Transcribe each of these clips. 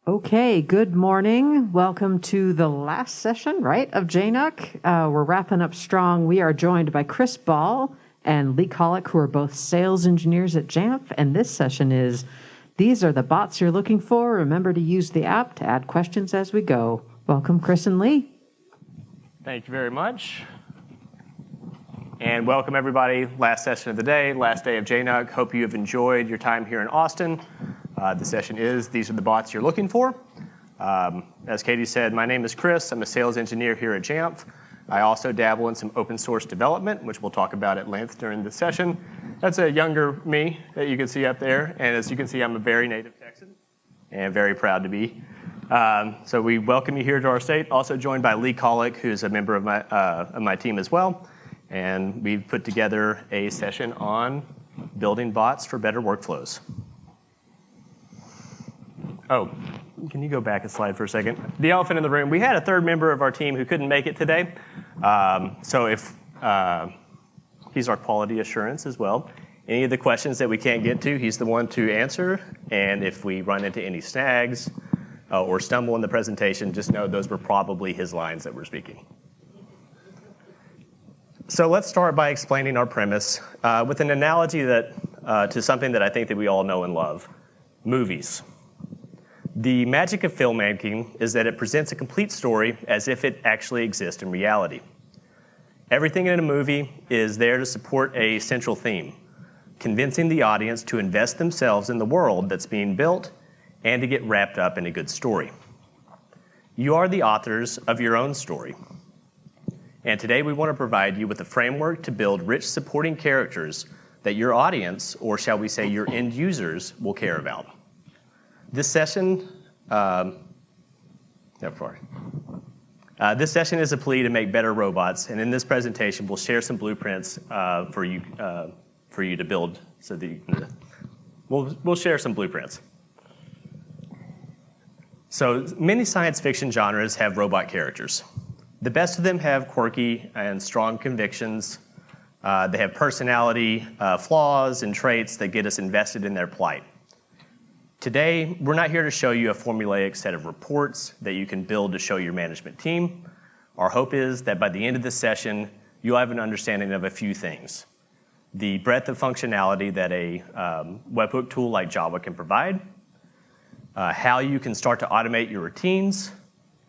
Okay, good morning. Welcome to the last session, right, of JNUC. We're wrapping up strong. We are joined by Chris Ball and Lee Colick, who are both sales engineers at Jamf. And this session is, these are the bots you're looking for. Remember to use the app to add questions as we go. Welcome, Chris and Lee. Thank you very much. And welcome, everybody. Last session of the day, last day of JNUC. Hope you have enjoyed your time here in Austin. The session is, these are the bots you're looking for. As Katie said, my name is Chris. I'm a sales engineer here at Jamf. I also dabble in some open source development, which we'll talk about at length during the session. That's a younger me that you can see up there. And as you can see, I'm a very native Texan and very proud to be. So we welcome you here to our state. Also joined by Lee Colick, who's a member of my team as well. And we've put together a session on building bots for better workflows. Oh, can you go back a slide for a second? The elephant in the room. We had a third member of our team who couldn't make it today. So if he's our quality assurance as well. Any of the questions that we can't get to, he's the one to answer. And if we run into any snags or stumble in the presentation, just know those were probably his lines that we're speaking. So let's start by explaining our premise with an analogy that to something that I think that we all know and love, movies. The magic of filmmaking is that it presents a complete story as if it actually exists in reality. Everything in a movie is there to support a central theme, convincing the audience to invest themselves in the world that's being built and to get wrapped up in a good story. You are the authors of your own story. And today we want to provide you with a framework to build rich supporting characters that your audience, or shall we say your end users, will care about. This session, this session is a plea to make better robots, and in this presentation, we'll share some blueprints for you to build. So we'll share some blueprints. So many science fiction genres have robot characters. The best of them have quirky and strong convictions. They have personality, flaws, and traits that get us invested in their plight. Today, we're not here to show you a formulaic set of reports that you can build to show your management team. Our hope is that by the end of this session, you'll have an understanding of a few things. The breadth of functionality that a webhook tool like JAWA can provide, how you can start to automate your routines,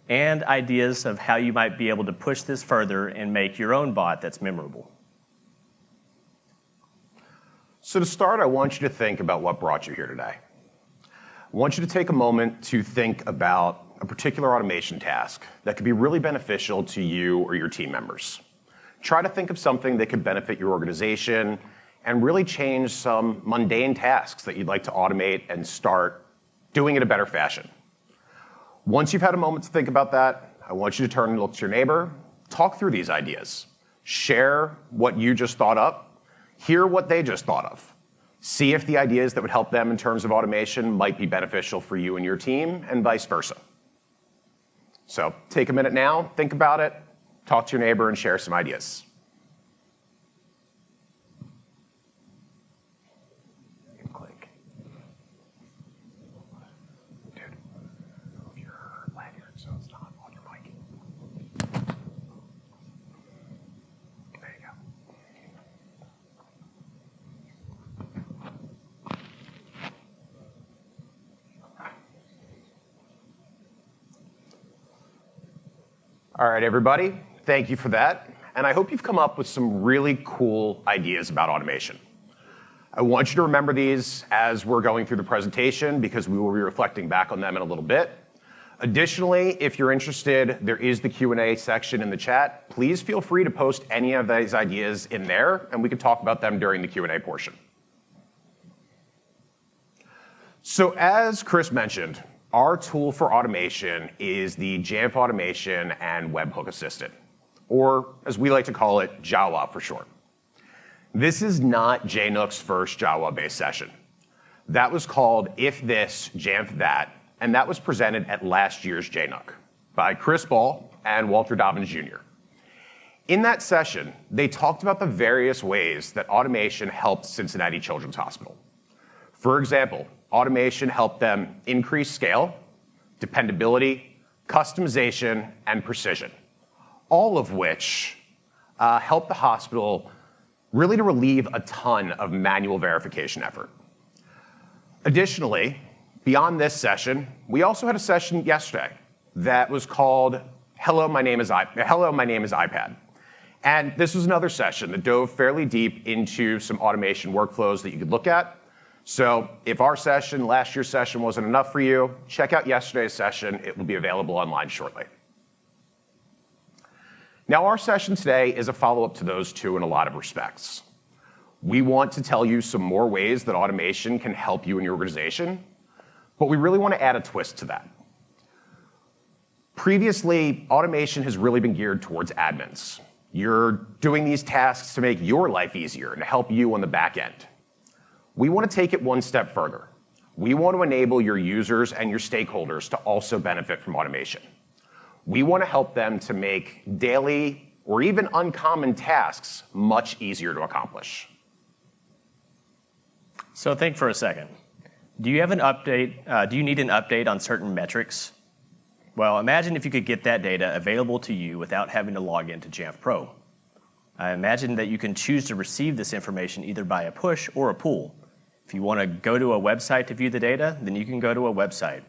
and ideas of how you might be able to push this further and make your own bot that's memorable. So to start, I want you to think about what brought you here today. I want you to take a moment to think about a particular automation task that could be really beneficial to you or your team members. Try to think of something that could benefit your organization and really change some mundane tasks that you'd like to automate and start doing it a better fashion. Once you've had a moment to think about that, I want you to turn and look to your neighbor, talk through these ideas, share what you just thought up, hear what they just thought of. See if the ideas that would help them in terms of automation might be beneficial for you and your team, and vice versa. So take a minute now, think about it, talk to your neighbor, and share some ideas. Click. Dude, move your lanyard so it's not on your mic. There you go. All right, everybody, thank you for that. And I hope you've come up with some really cool ideas about automation. I want you to remember these as we're going through the presentation because we will be reflecting back on them in a little bit. Additionally, if you're interested, there is the Q&A section in the chat. Please feel free to post any of these ideas in there, and we can talk about them during the Q&A portion. So as Chris mentioned, our tool for automation is the Jamf Automation and Webhook Assistant, or as we like to call it, JAWA for short. This is not JNUC's first JAWA-based session. That was called If This, Jamf That, and that was presented at last year's JNUC by Chris Ball and Walter Dobbins Jr. In that session, they talked about the various ways that automation helped Cincinnati Children's Hospital. For example, automation helped them increase scale, dependability, customization, and precision, all of which help the hospital really to relieve a ton of manual verification effort. Additionally, beyond this session, we also had a session yesterday that was called Hello, my name is iPad. And this was another session that dove fairly deep into some automation workflows that you could look at. So if last year's session wasn't enough for you, check out yesterday's session. It will be available online shortly. Now, our session today is a follow-up to those two in a lot of respects. We want to tell you some more ways that automation can help you in your organization, but we really want to add a twist to that. Previously, automation has really been geared towards admins. You're doing these tasks to make your life easier and to help you on the back end. We want to take it one step further. We want to enable your users and your stakeholders to also benefit from automation. We want to help them to make daily or even uncommon tasks much easier to accomplish. So think for a second. Do you have an update? Do you need an update on certain metrics? Well, imagine if you could get that data available to you without having to log into Jamf Pro. I imagine that you can choose to receive this information either by a push or a pull. If you want to go to a website to view the data, then you can go to a website.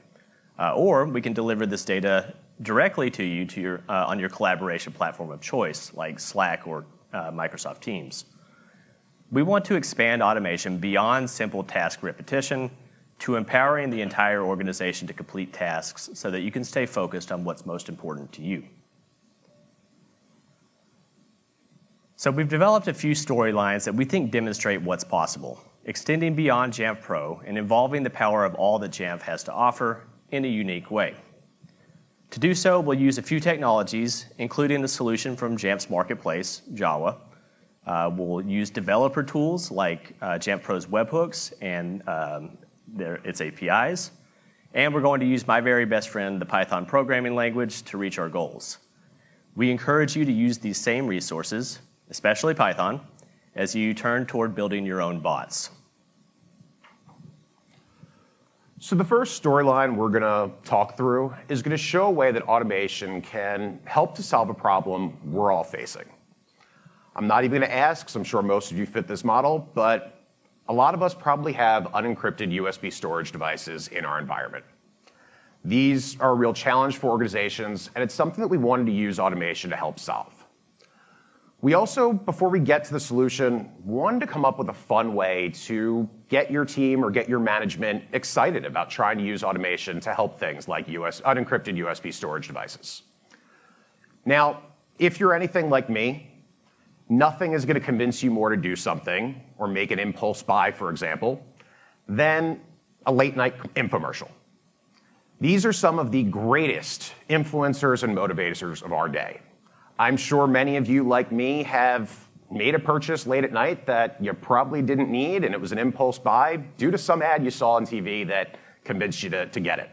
Or we can deliver this data directly to you on your collaboration platform of choice, like Slack or Microsoft Teams. We want to expand automation beyond simple task repetition to empowering the entire organization to complete tasks so that you can stay focused on what's most important to you. So we've developed a few storylines that we think demonstrate what's possible, extending beyond Jamf Pro and involving the power of all that Jamf has to offer in a unique way. To do so, we'll use a few technologies, including the solution from Jamf's marketplace, JAWA. We'll use developer tools like Jamf Pro's webhooks and its APIs. And we're going to use my very best friend, the Python programming language, to reach our goals. We encourage you to use these same resources, especially Python, as you turn toward building your own bots. So the first storyline we're going to talk through is going to show a way that automation can help to solve a problem we're all facing. I'm not even going to ask, because I'm sure most of you fit this model, but a lot of us probably have unencrypted USB storage devices in our environment. These are a real challenge for organizations, and it's something that we wanted to use automation to help solve. We also, before we get to the solution, wanted to come up with a fun way to get your team or get your management excited about trying to use automation to help things like unencrypted USB storage devices. Now, if you're anything like me, nothing is going to convince you more to do something or make an impulse buy, for example, than a late-night infomercial. These are some of the greatest influencers and motivators of our day. I'm sure many of you, like me, have made a purchase late at night that you probably didn't need, and it was an impulse buy due to some ad you saw on TV that convinced you to get it.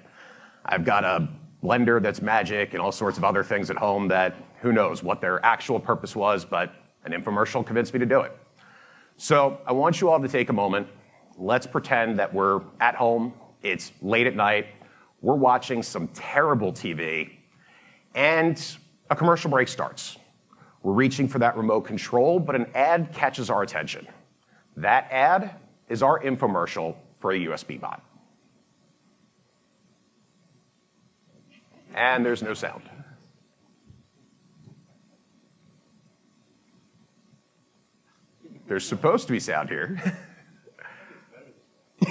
I've got a blender that's magic and all sorts of other things at home that who knows what their actual purpose was, but an infomercial convinced me to do it. So I want you all to take a moment. Let's pretend that we're at home, it's late at night, we're watching some terrible TV, and a commercial break starts. We're reaching for that remote control, but an ad catches our attention. That ad is our infomercial for a USB bot. And there's no sound. There's supposed to be sound here.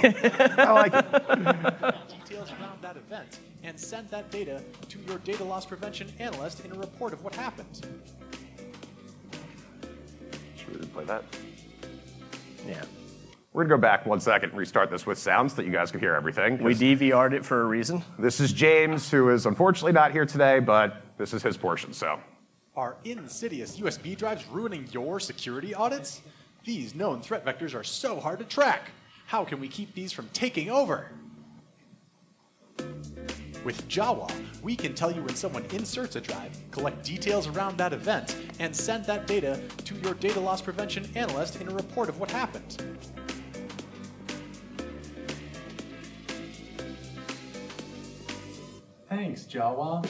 I like it. Details around that event and send that data to your data loss prevention analyst in a report of what happened. Should we replay that? Yeah. We're going to go back 1 second and restart this with sounds so that you guys can hear everything. We DVR'd it for a reason. This is James, who is unfortunately not here today, but this is his portion, so. Are insidious USB drives ruining your security audits? These known threat vectors are so hard to track. How can we keep these from taking over? With JAWA, we can tell you when someone inserts a drive, collect details around that event, and send that data to your data loss prevention analyst in a report of what happened. Thanks, JAWA.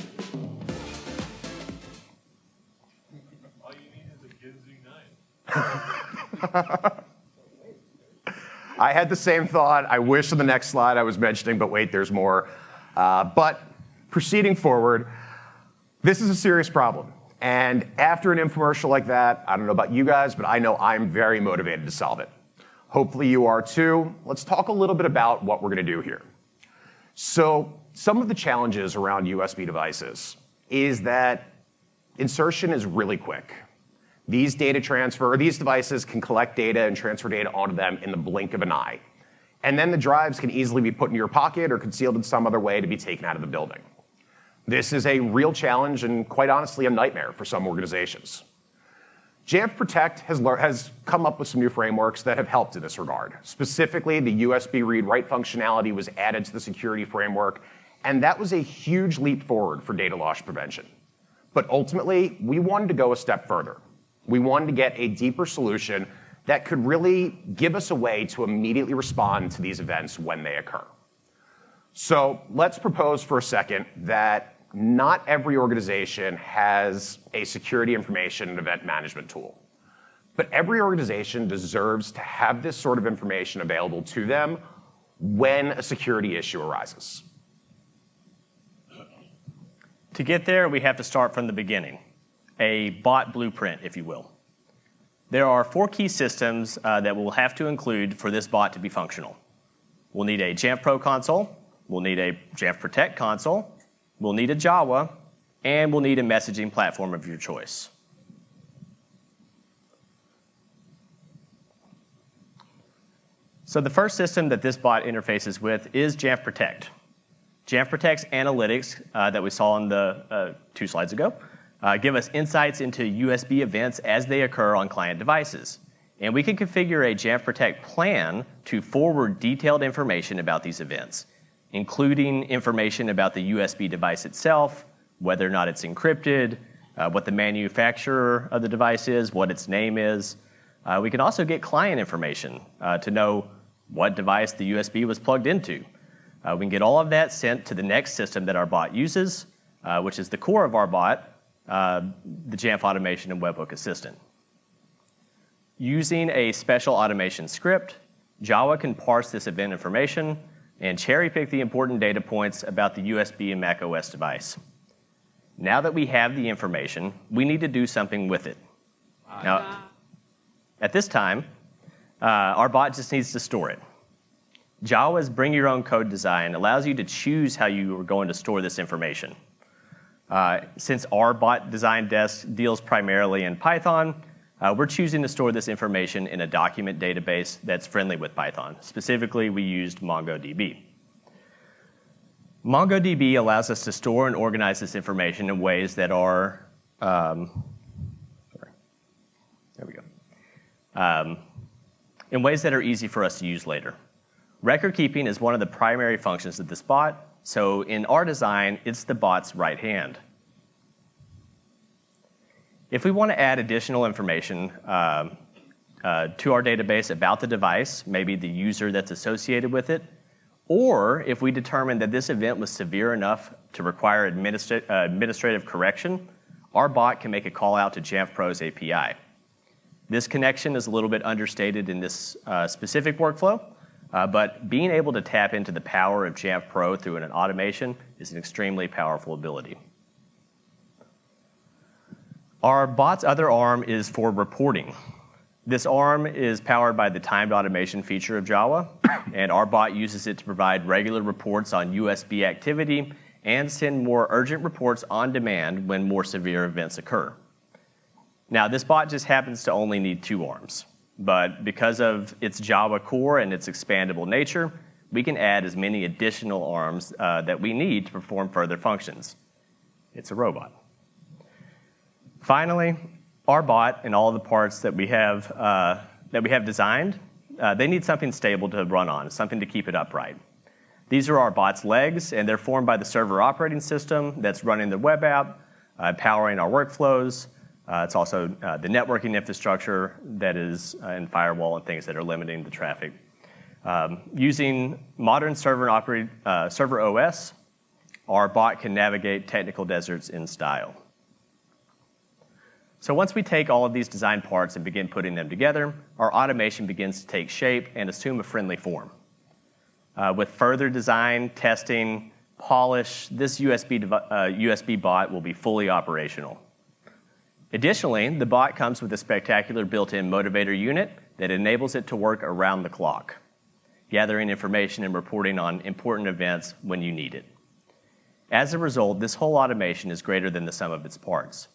All you need is a Ginzu 9. I had the same thought. I wish on the next slide I was mentioning, but wait, there's more. But proceeding forward, this is a serious problem. And after an infomercial like that, I don't know about you guys, but I know I'm very motivated to solve it. Hopefully you are too. Let's talk a little bit about what we're going to do here. So some of the challenges around USB devices is that insertion is really quick. These devices can collect data and transfer data onto them in the blink of an eye. And then the drives can easily be put in your pocket or concealed in some other way to be taken out of the building. This is a real challenge and, quite honestly, a nightmare for some organizations. Jamf Protect has come up with some new frameworks that have helped in this regard. Specifically, the USB read-write functionality was added to the security framework, and that was a huge leap forward for data loss prevention. But ultimately, we wanted to go a step further. We wanted to get a deeper solution that could really give us a way to immediately respond to these events when they occur. So let's propose for a second that not every organization has a security information and event management tool. But every organization deserves to have this sort of information available to them when a security issue arises. To get there, we have to start from the beginning, a bot blueprint, if you will. There are 4 key systems that we'll have to include for this bot to be functional. We'll need a Jamf Pro console, we'll need a Jamf Protect console, we'll need a JAWA, and we'll need a messaging platform of your choice. So the first system that this bot interfaces with is Jamf Protect. Jamf Protect's analytics that we saw on the 2 slides ago give us insights into USB events as they occur on client devices. And we can configure a Jamf Protect plan to forward detailed information about these events, including information about the USB device itself, whether or not it's encrypted, what the manufacturer of the device is, what its name is. We can also get client information to know what device the USB was plugged into. We can get all of that sent to the next system that our bot uses, which is the core of our bot, the Jamf Automation and Webhook Assistant. Using a special automation script, JAWA can parse this event information and cherry-pick the important data points about the USB and macOS device. Now that we have the information, we need to do something with it. Now, at this time, our bot just needs to store it. JAWA's Bring Your Own Code design allows you to choose how you are going to store this information. Since our bot design desk deals primarily in Python, we're choosing to store this information in a document database that's friendly with Python. Specifically, we used MongoDB. MongoDB allows us to store and organize this information in ways that are, in ways that are easy for us to use later. Record keeping is one of the primary functions of this bot, so in our design, it's the bot's right hand. If we want to add additional information to our database about the device, maybe the user that's associated with it, or if we determine that this event was severe enough to require administrative correction, our bot can make a call out to Jamf Pro's API. This connection is a little bit understated in this specific workflow, but being able to tap into the power of Jamf Pro through an automation is an extremely powerful ability. Our bot's other arm is for reporting. This arm is powered by the timed automation feature of JAWA, and our bot uses it to provide regular reports on USB activity and send more urgent reports on demand when more severe events occur. Now, this bot just happens to only need 2 arms, but because of its JAWA core and its expandable nature, we can add as many additional arms that we need to perform further functions. It's a robot. Finally, our bot and all the parts that we have designed, they need something stable to run on, something to keep it upright. These are our bot's legs, and they're formed by the server operating system that's running the web app, powering our workflows. It's also the networking infrastructure that is in firewall and things that are limiting the traffic. Using modern server OS, our bot can navigate technical deserts in style. So once we take all of these design parts and begin putting them together, our automation begins to take shape and assume a friendly form. With further design, testing, polish, this USB bot will be fully operational. Additionally, the bot comes with a spectacular built-in motivator unit that enables it to work around the clock, gathering information and reporting on important events when you need it. As a result, this whole automation is greater than the sum of its parts.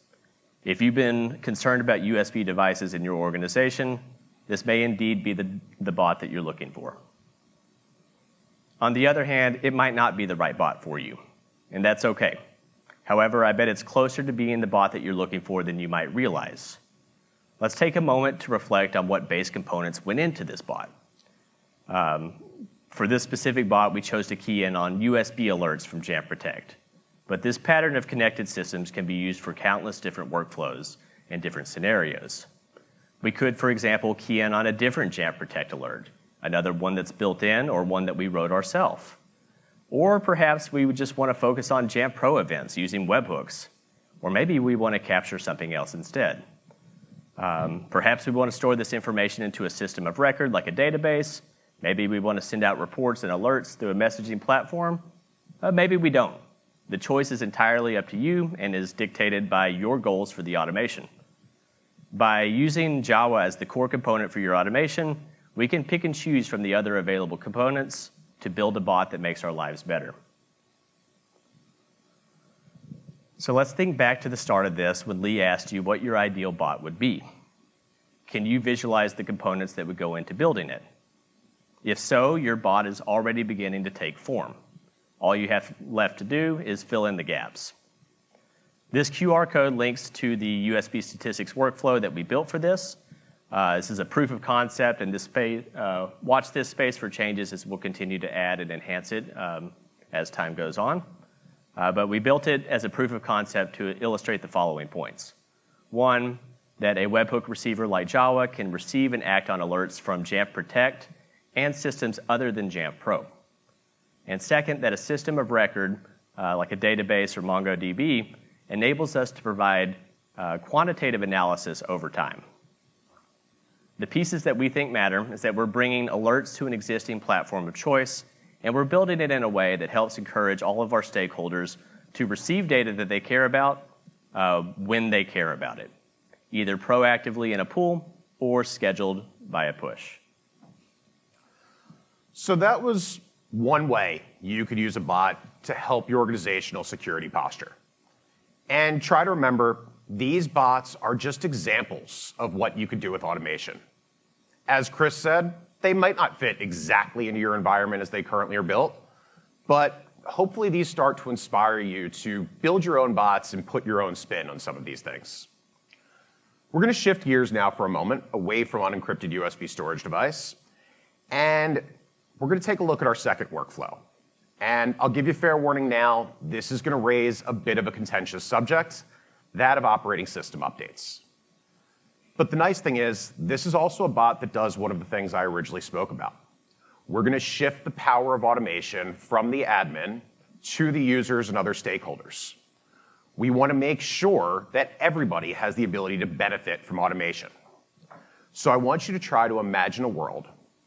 If you've been concerned about USB devices in your organization, this may indeed be the bot that you're looking for. On the other hand, it might not be the right bot for you, and that's okay. However, I bet it's closer to being the bot that you're looking for than you might realize. Let's take a moment to reflect on what base components went into this bot. For this specific bot, we chose to key in on USB alerts from Jamf Protect. But this pattern of connected systems can be used for countless different workflows and different scenarios. We could, for example, key in on a different Jamf Protect alert, another one that's built in or one that we wrote ourselves. Or perhaps we would just want to focus on Jamf Pro events using webhooks. Or maybe we want to capture something else instead. Perhaps we want to store this information into a system of record like a database. Maybe we want to send out reports and alerts through a messaging platform. Maybe we don't. The choice is entirely up to you and is dictated by your goals for the automation. By using JAWA as the core component for your automation, we can pick and choose from the other available components to build a bot that makes our lives better. So let's think back to the start of this when Lee asked you what your ideal bot would be. Can you visualize the components that would go into building it? If so, your bot is already beginning to take form. All you have left to do is fill in the gaps. This QR code links to the USB statistics workflow that we built for this. This is a proof of concept, and watch this space for changes as we'll continue to add and enhance it as time goes on. But we built it as a proof of concept to illustrate the following points. One, that a webhook receiver like JAWA can receive and act on alerts from Jamf Protect and systems other than Jamf Pro. And second, that a system of record, like a database or MongoDB, enables us to provide quantitative analysis over time. The pieces that we think matter is that we're bringing alerts to an existing platform of choice, and we're building it in a way that helps encourage all of our stakeholders to receive data that they care about when they care about it, either proactively in a pool or scheduled via push. So that was one way you could use a bot to help your organizational security posture. And try to remember, these bots are just examples of what you could do with automation. As Chris said, they might not fit exactly into your environment as they currently are built, but hopefully these start to inspire you to build your own bots and put your own spin on some of these things. We're going to shift gears now for a moment away from unencrypted USB storage device, and we're going to take a look at our second workflow. And I'll give you fair warning now, this is going to raise a bit of a contentious subject, that of operating system updates. But the nice thing is, this is also a bot that does one of the things I originally spoke about. We're going to shift the power of automation from the admin to the users and other stakeholders. We want to make sure that everybody has the ability to benefit from automation. So I want you to try to imagine a world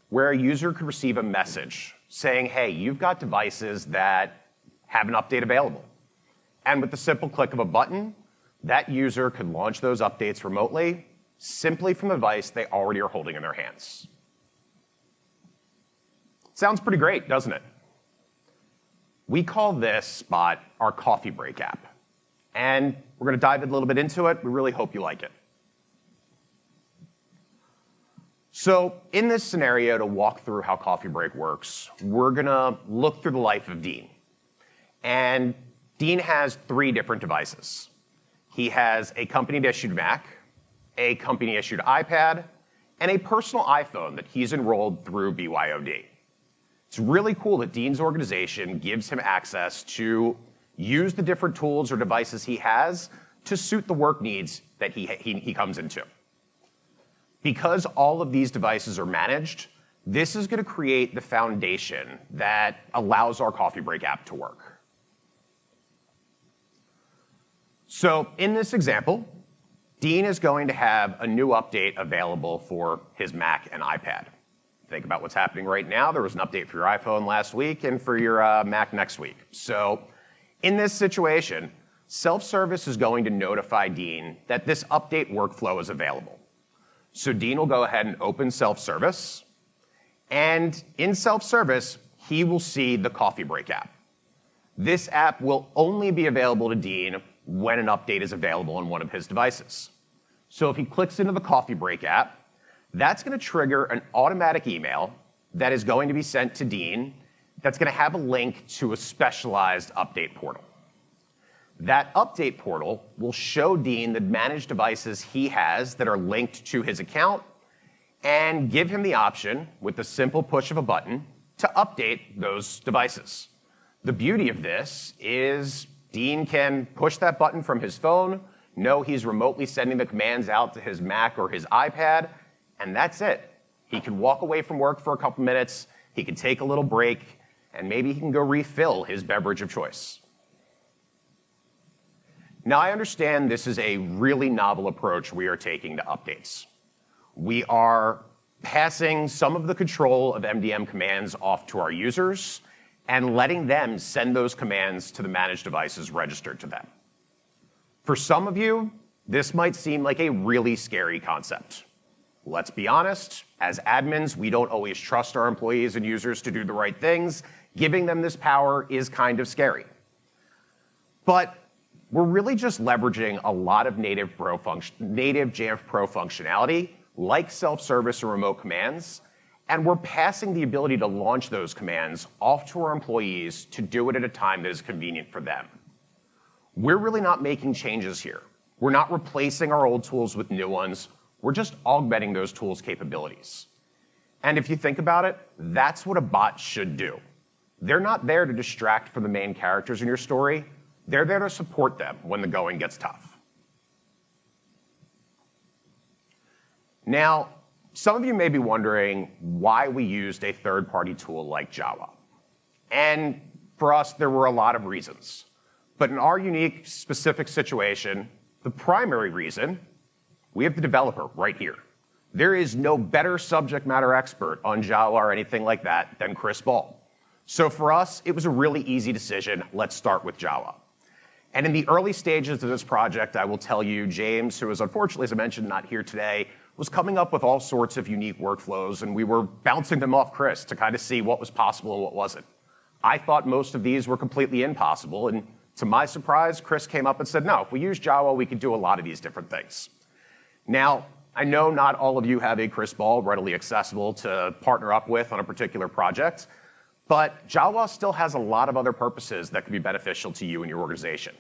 where a user could receive a message saying, hey, you've got devices that have an update available. And with the simple click of a button, that user could launch those updates remotely, simply from the device they already are holding in their hands. Sounds pretty great, doesn't it? We call this bot our coffee break app. And we're going to dive a little bit into it. We really hope you like it. So in this scenario, to walk through how Coffee Break works, we're going to look through the life of Dean. And Dean has 3 different devices. He has a company-issued Mac, a company-issued iPad, and a personal iPhone that he's enrolled through BYOD. It's really cool that Dean's organization gives him access to use the different tools or devices he has to suit the work needs that he comes into. Because all of these devices are managed, this is going to create the foundation that allows our Coffee Break app to work. So in this example, Dean is going to have a new update available for his Mac and iPad. Think about what's happening right now. There was an update for your iPhone last week and for your Mac next week. So in this situation, self-service is going to notify Dean that this update workflow is available. So Dean will go ahead and open self-service, and in self-service, he will see the coffee break app. This app will only be available to Dean when an update is available on one of his devices. So if he clicks into the coffee break app, that's going to trigger an automatic email that is going to be sent to Dean that's going to have a link to a specialized update portal. That update portal will show Dean the managed devices he has that are linked to his account and give him the option, with the simple push of a button, to update those devices. The beauty of this is Dean can push that button from his phone, know he's remotely sending the commands out to his Mac or his iPad, and that's it. He can walk away from work for a couple minutes, he can take a little break, and maybe he can go refill his beverage of choice. Now, I understand this is a really novel approach we are taking to updates. We are passing some of the control of MDM commands off to our users and letting them send those commands to the managed devices registered to them. For some of you, this might seem like a really scary concept. Let's be honest, as admins, we don't always trust our employees and users to do the right things. Giving them this power is kind of scary. But we're really just leveraging a lot of native Jamf Pro functionality, like self-service or remote commands, and we're passing the ability to launch those commands off to our employees to do it at a time that is convenient for them. We're really not making changes here. We're not replacing our old tools with new ones. We're just augmenting those tools' capabilities. And if you think about it, that's what a bot should do. They're not there to distract from the main characters in your story. They're there to support them when the going gets tough. Now, some of you may be wondering why we used a third-party tool like JAWA. And for us, there were a lot of reasons. But in our unique, specific situation, the primary reason, we have the developer right here. There is no better subject matter expert on JAWA or anything like that than Chris Ball. So for us, it was a really easy decision. Let's start with JAWA. And in the early stages of this project, I will tell you, James, who is unfortunately, as I mentioned, not here today, was coming up with all sorts of unique workflows, and we were bouncing them off Chris to kind of see what was possible and what wasn't. I thought most of these were completely impossible, and to my surprise, Chris came up and said, no, if we use JAWA, we could do a lot of these different things. Now, I know not all of you have a Chris Ball readily accessible to partner up with on a particular project, but JAWA still has a lot of other purposes that can be beneficial to you and your organization.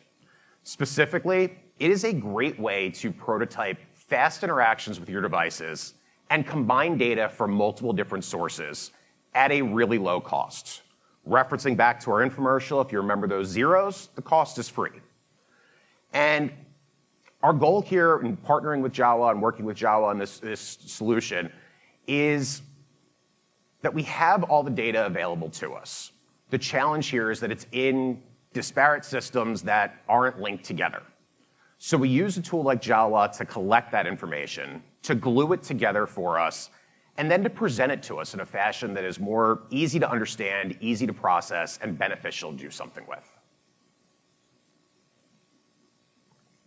Specifically, it is a great way to prototype fast interactions with your devices and combine data from multiple different sources at a really low cost. Referencing back to our infomercial, if you remember those zeros, the cost is free. And our goal here in partnering with JAWA and working with JAWA on this solution is that we have all the data available to us. The challenge here is that it's in disparate systems that aren't linked together. So we use a tool like JAWA to collect that information, to glue it together for us, and then to present it to us in a fashion that is more easy to understand, easy to process, and beneficial to do something with.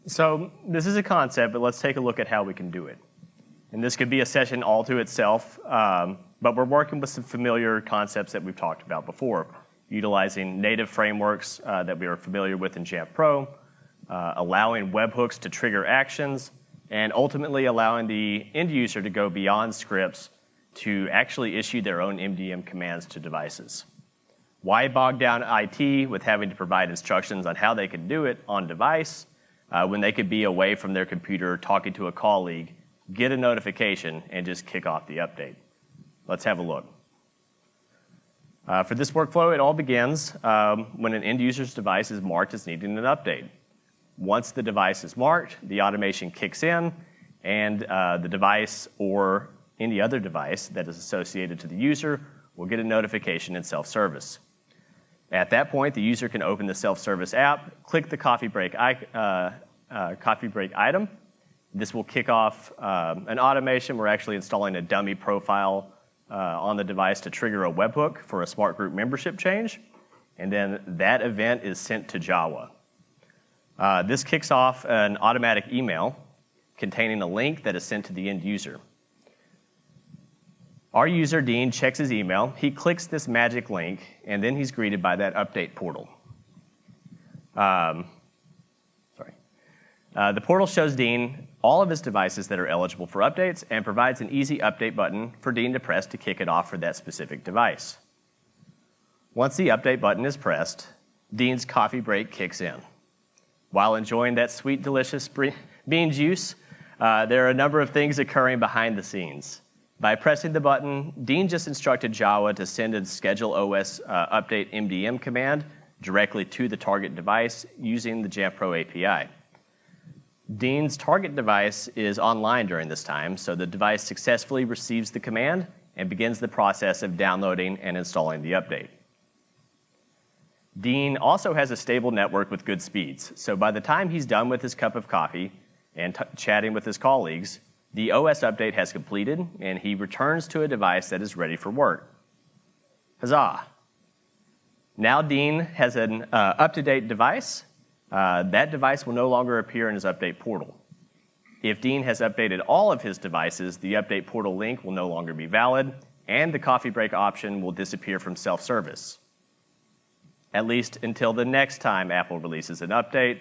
So this is a concept, but let's take a look at how we can do it. And this could be a session all to itself, but we're working with some familiar concepts that we've talked about before, utilizing native frameworks that we are familiar with in Jamf Pro, allowing webhooks to trigger actions, and ultimately allowing the end user to go beyond scripts to actually issue their own MDM commands to devices. Why bog down IT with having to provide instructions on how they can do it on device when they could be away from their computer talking to a colleague, get a notification, and just kick off the update? Let's have a look. For this workflow, it all begins when an end user's device is marked as needing an update. Once the device is marked, the automation kicks in, and the device or any other device that is associated to the user will get a notification in self-service. At that point, the user can open the self-service app, click the coffee break coffee break item. This will kick off an automation. We're actually installing a dummy profile on the device to trigger a webhook for a smart group membership change. And then that event is sent to JAWA. This kicks off an automatic email containing a link that is sent to the end user. Our user, Dean, checks his email. He clicks this magic link, and then he's greeted by that update portal. The portal shows Dean all of his devices that are eligible for updates and provides an easy update button for Dean to press to kick it off for that specific device. Once the update button is pressed, Dean's coffee break kicks in. While enjoying that sweet, delicious bean juice, there are a number of things occurring behind the scenes. By pressing the button, Dean just instructed JAWA to send a schedule OS update MDM command directly to the target device using the Jamf Pro API. Dean's target device is online during this time, so the device successfully receives the command and begins the process of downloading and installing the update. Dean also has a stable network with good speeds, so by the time he's done with his cup of coffee and chatting with his colleagues, the OS update has completed and he returns to a device that is ready for work. Huzzah! Now Dean has an up-to-date device. That device will no longer appear in his update portal. If Dean has updated all of his devices, the update portal link will no longer be valid, and the coffee break option will disappear from self-service. At least until the next time Apple releases an update,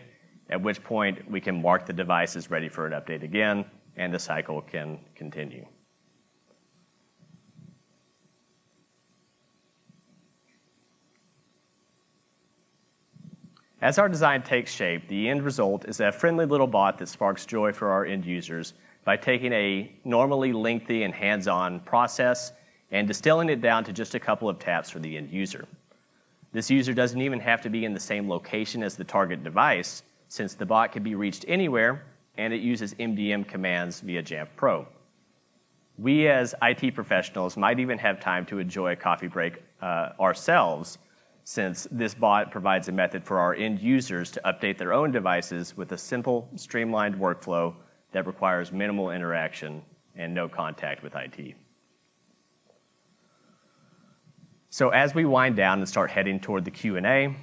at which point we can mark the device as ready for an update again, and the cycle can continue. As our design takes shape, the end result is a friendly little bot that sparks joy for our end users by taking a normally lengthy and hands-on process and distilling it down to just a couple of taps for the end user. This user doesn't even have to be in the same location as the target device, since the bot can be reached anywhere and it uses MDM commands via Jamf Pro. We as IT professionals might even have time to enjoy a coffee break ourselves, since this bot provides a method for our end users to update their own devices with a simple, streamlined workflow that requires minimal interaction and no contact with IT. So as we wind down and start heading toward the Q&A,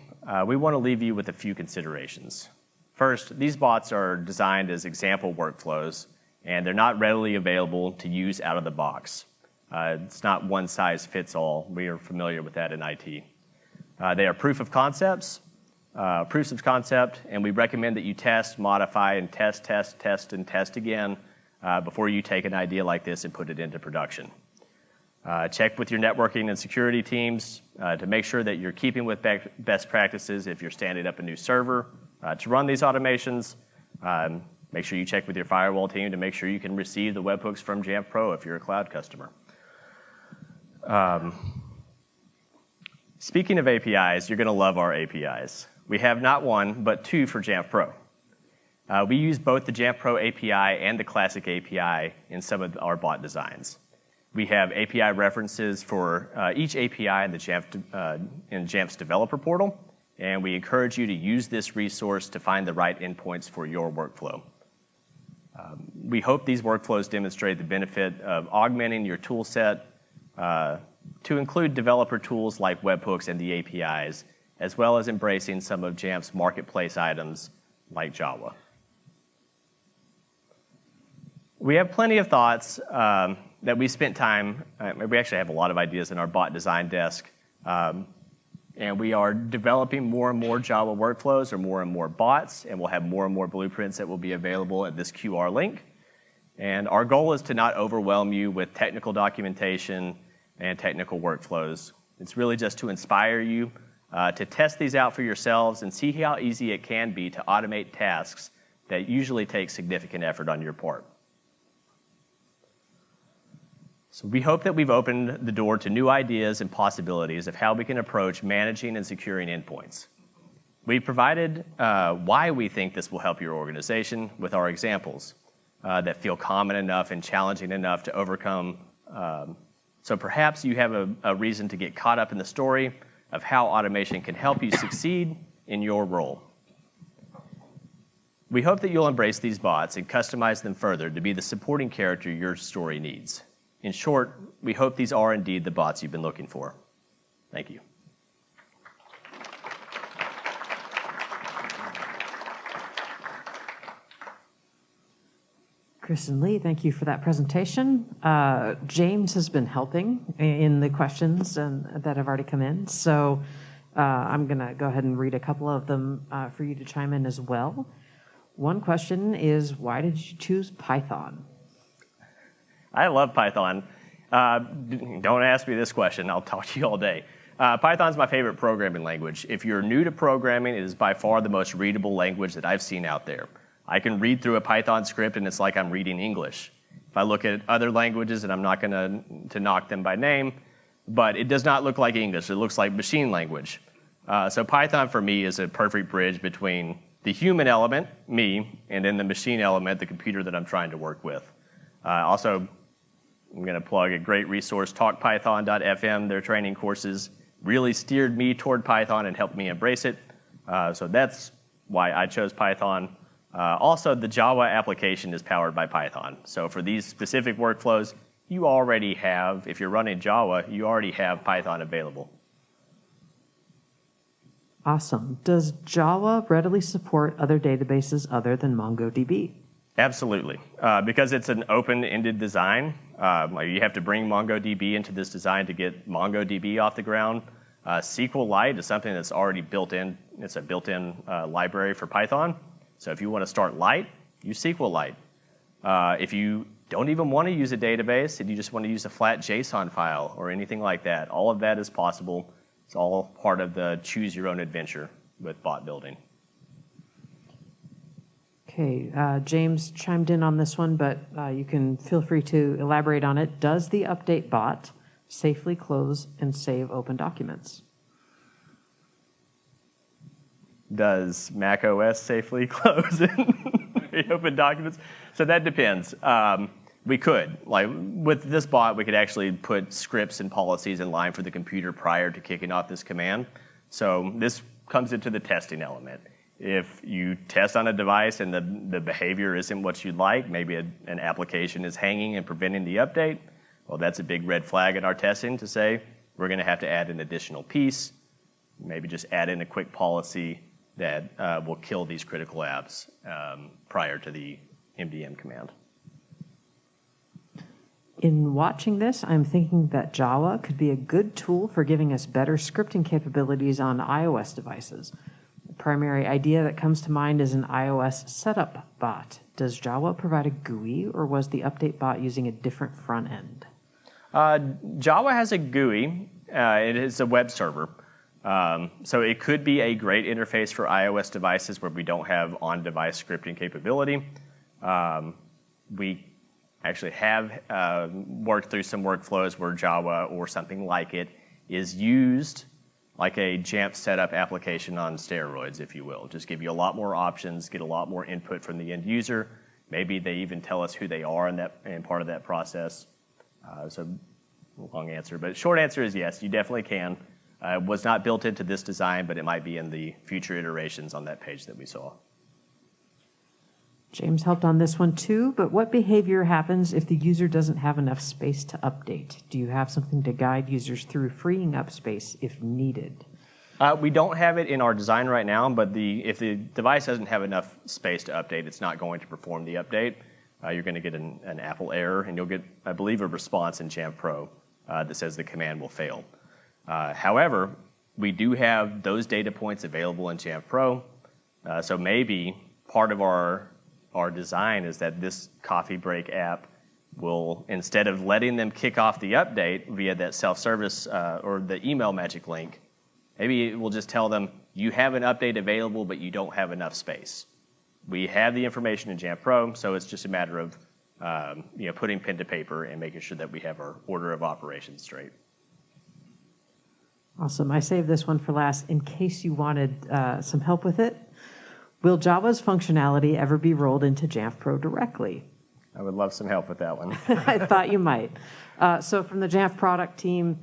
we want to leave you with a few considerations. First, these bots are designed as example workflows, and they're not readily available to use out of the box. It's not one size fits all. We are familiar with that in IT. They are proofs of concept, and we recommend that you test, modify, and test again before you take an idea like this and put it into production. Check with your networking and security teams to make sure that you're keeping with best practices if you're standing up a new server to run these automations. Make sure you check with your firewall team to make sure you can receive the webhooks from Jamf Pro if you're a cloud customer. Speaking of APIs, you're going to love our APIs. We have not one, but two for Jamf Pro. We use both the Jamf Pro API and the Classic API in some of our bot designs. We have API references for each API in Jamf's developer portal, and we encourage you to use this resource to find the right endpoints for your workflow. We hope these workflows demonstrate the benefit of augmenting your tool set to include developer tools like webhooks and the APIs, as well as embracing some of Jamf's marketplace items like JAWA. We have plenty of thoughts that we spent time, we actually have a lot of ideas in our bot design desk, and we are developing more and more JAWA workflows or more and more bots, and we'll have more and more blueprints that will be available at this QR link. And our goal is to not overwhelm you with technical documentation and technical workflows. It's really just to inspire you to test these out for yourselves and see how easy it can be to automate tasks that usually take significant effort on your part. So we hope that we've opened the door to new ideas and possibilities of how we can approach managing and securing endpoints. We've provided why we think this will help your organization with our examples that feel common enough and challenging enough to overcome. So perhaps you have a reason to get caught up in the story of how automation can help you succeed in your role. We hope that you'll embrace these bots and customize them further to be the supporting character your story needs. In short, we hope these are indeed the bots you've been looking for. Thank you. Chris and Lee, thank you for that presentation. James has been helping in the questions that have already come in, so I'm going to go ahead and read a couple of them for you to chime in as well. One question is, why did you choose Python? I love Python. Don't ask me this question. I'll talk to you all day. Python's my favorite programming language. If you're new to programming, it is by far the most readable language that I've seen out there. I can read through a Python script and it's like I'm reading English. If I look at other languages, and I'm not going to knock them by name, but it does not look like English. It looks like machine language. So Python for me is a perfect bridge between the human element, me, and then the machine element, the computer that I'm trying to work with. Also, I'm going to plug a great resource, talkpython.fm. Their training courses really steered me toward Python and helped me embrace it. So that's why I chose Python. Also, the JAWA application is powered by Python. So for these specific workflows, you already have, if you're running JAWA, you already have Python available. Awesome. Does JAWA readily support other databases other than MongoDB? Absolutely. Because it's an open-ended design, you have to bring MongoDB into this design to get MongoDB off the ground. SQLite is something that's already built in. It's a built-in library for Python. So if you want to start light, use SQLite. If you don't even want to use a database and you just want to use a flat JSON file or anything like that, all of that is possible. It's all part of the choose your own adventure with bot building. Okay, James chimed in on this one, but you can feel free to elaborate on it. Does the update bot safely close and save open documents? Does Mac OS safely close and open documents? So that depends. We could. Like with this bot, we could actually put scripts and policies in line for the computer prior to kicking off this command. So this comes into the testing element. If you test on a device and the behavior isn't what you'd like, maybe an application is hanging and preventing the update, well, that's a big red flag in our testing to say we're going to have to add an additional piece, maybe just add in a quick policy that will kill these critical apps prior to the MDM command. In watching this, I'm thinking that JAWA could be a good tool for giving us better scripting capabilities on iOS devices. The primary idea that comes to mind is an iOS setup bot. Does JAWA provide a GUI, or was the update bot using a different front end? JAWA has a GUI. It is a web server. So it could be a great interface for iOS devices where we don't have on-device scripting capability. We actually have worked through some workflows where JAWA or something like it is used like a Jamf setup application on steroids, if you will. Just give you a lot more options, get a lot more input from the end user. Maybe they even tell us who they are in part of that process. So long answer, but short answer is yes, you definitely can. It was not built into this design, but it might be in the future iterations on that page that we saw. James helped on this one too, but what behavior happens if the user doesn't have enough space to update? Do you have something to guide users through freeing up space if needed? We don't have it in our design right now, but if the device doesn't have enough space to update, it's not going to perform the update. You're going to get an Apple error, and you'll get, I believe, a response in Jamf Pro that says the command will fail. However, we do have those data points available in Jamf Pro, so maybe part of our design is that this coffee break app will, instead of letting them kick off the update via that self-service or the email magic link, maybe it will just tell them, you have an update available, but you don't have enough space. We have the information in Jamf Pro, so it's just a matter of putting pen to paper and making sure that we have our order of operations straight. Awesome. I saved this one for last in case you wanted some help with it. Will JAWA's functionality ever be rolled into Jamf Pro directly? I would love some help with that one. I thought you might. So from the Jamf product team,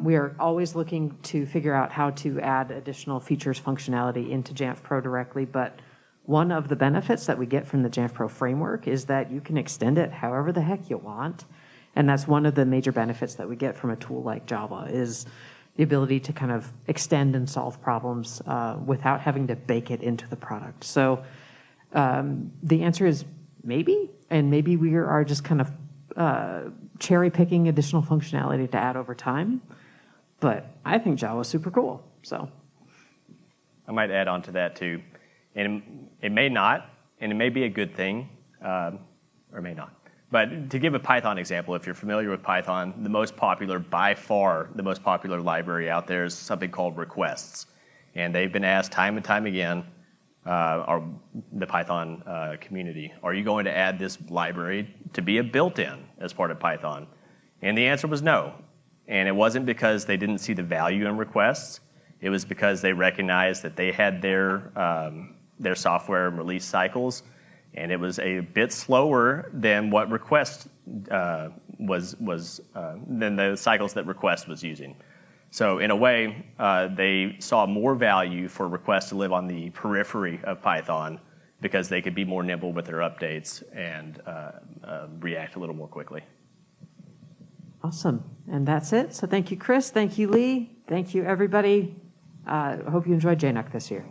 we are always looking to figure out how to add additional features, functionality into Jamf Pro directly, but One of the benefits that we get from the Jamf Pro framework is that you can extend it however the heck you want. And that's one of the major benefits that we get from a tool like JAWA is the ability to kind of extend and solve problems without having to bake it into the product. So the answer is maybe, and maybe we are just kind of cherry picking additional functionality to add over time. But I think JAWA is super cool, so. I might add on to that too. And it may not, and it may be a good thing, or may not. But to give a Python example, if you're familiar with Python, the most popular, by far, the most popular library out there is something called requests. And they've been asked time and time again, the Python community, are you going to add this library to be a built-in as part of Python? And the answer was no. And it wasn't because they didn't see the value in requests. It was because they recognized that they had their software and release cycles, and it was a bit slower than what request than the cycles that request was using. So in a way, they saw more value for request to live on the periphery of Python because they could be more nimble with their updates and react a little more quickly. Awesome. And that's it. So thank you, Chris. Thank you, Lee. Thank you, everybody. I hope you enjoyed JNUC this year.